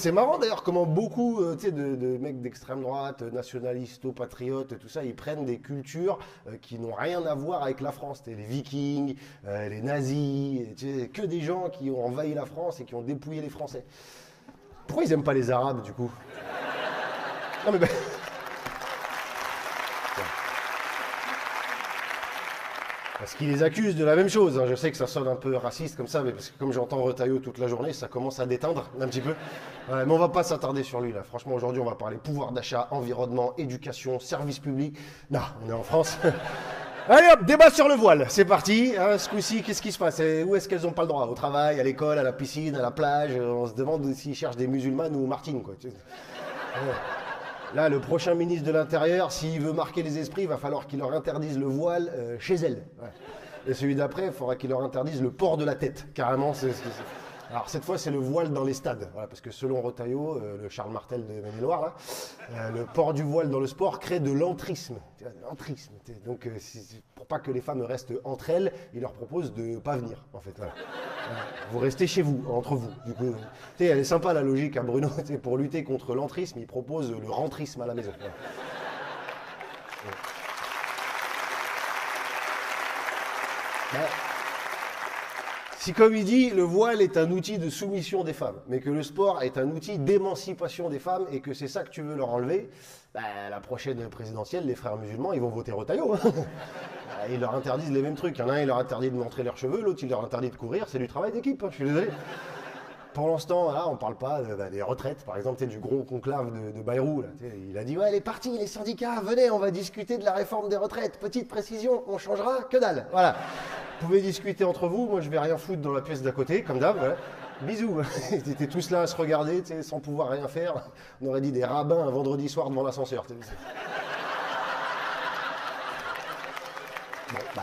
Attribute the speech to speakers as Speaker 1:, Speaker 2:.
Speaker 1: c'est marrant d'ailleurs comment beaucoup tu sais, de mecs d'extrême droite, nationalistes, patriotes, tout ça, ils prennent des cultures qui n'ont rien à voir avec la France. Tu sais, les Vikings, les nazis, tu sais, que des gens qui ont envahi la France et qui ont dépouillé les Français. Pourquoi ils aiment pas les Arabes du coup? Non mais ben, parce qu'ils les accusent de la même chose, hein. Je sais que ça sonne un peu raciste comme ça, mais parce que comme j'entends Retailleau toute la journée, ça commence à déteindre un petit peu. Ouais, mais on va pas s'attarder sur lui là. Franchement, aujourd'hui, on va parler pouvoir d'achat, environnement, éducation, service public. Non, on est en France. Allez hop, débat sur le voile, c'est parti. Hein, ce coup-ci, qu'est-ce qui se passe? Où est-ce qu'elles n'ont pas le droit? Au travail, à l'école, à la piscine, à la plage? On se demande s'ils cherchent des musulmanes ou Martine, quoi. Ouais. Là, le prochain ministre de l'Intérieur, s'il veut marquer les esprits, il va falloir qu'il leur interdise le voile chez elles. Ouais. Et celui d'après, il faudra qu'il leur interdise le port de la tête. Carrément, Alors cette fois, c'est le voile dans les stades. Voilà, parce que selon Retailleau, le Charles Martel de Maine-et-Loire, là, le port du voile dans le sport crée de l'entrisme. L'entrisme. Donc, pour pas que les femmes restent entre elles, il leur propose de pas venir, en fait. Voilà. Vous restez chez vous, entre vous. Du coup, elle est sympa la logique à Bruno. Pour lutter contre l'entrisme, il propose le rentrisme à la maison. Voilà. Ouais. Si, comme il dit, le voile est un outil de soumission des femmes, mais que le sport est un outil d'émancipation des femmes et que c'est ça que tu veux leur enlever, bah, la prochaine présidentielle, les frères musulmans, ils vont voter Retailleau. Hein. Ils leur interdisent les mêmes trucs. Il y en a un, il leur interdit de montrer leurs cheveux, l'autre, il leur interdit de courir. C'est du travail d'équipe, hein, je suis désolé. Pour l'instant, là, on ne parle pas des retraites, par exemple, du gros conclave de Bayrou. Là, il a dit, ouais, les partis, les syndicats, venez, on va discuter de la réforme des retraites. Petite précision, on changera que dalle. Voilà. Vous pouvez discuter entre vous, moi je vais rien foutre dans la pièce d'à côté, comme d'hab. Voilà. Bisous. Ils étaient tous là à se regarder, sans pouvoir rien faire. On aurait dit des rabbins un vendredi soir devant l'ascenseur. Bon, bah,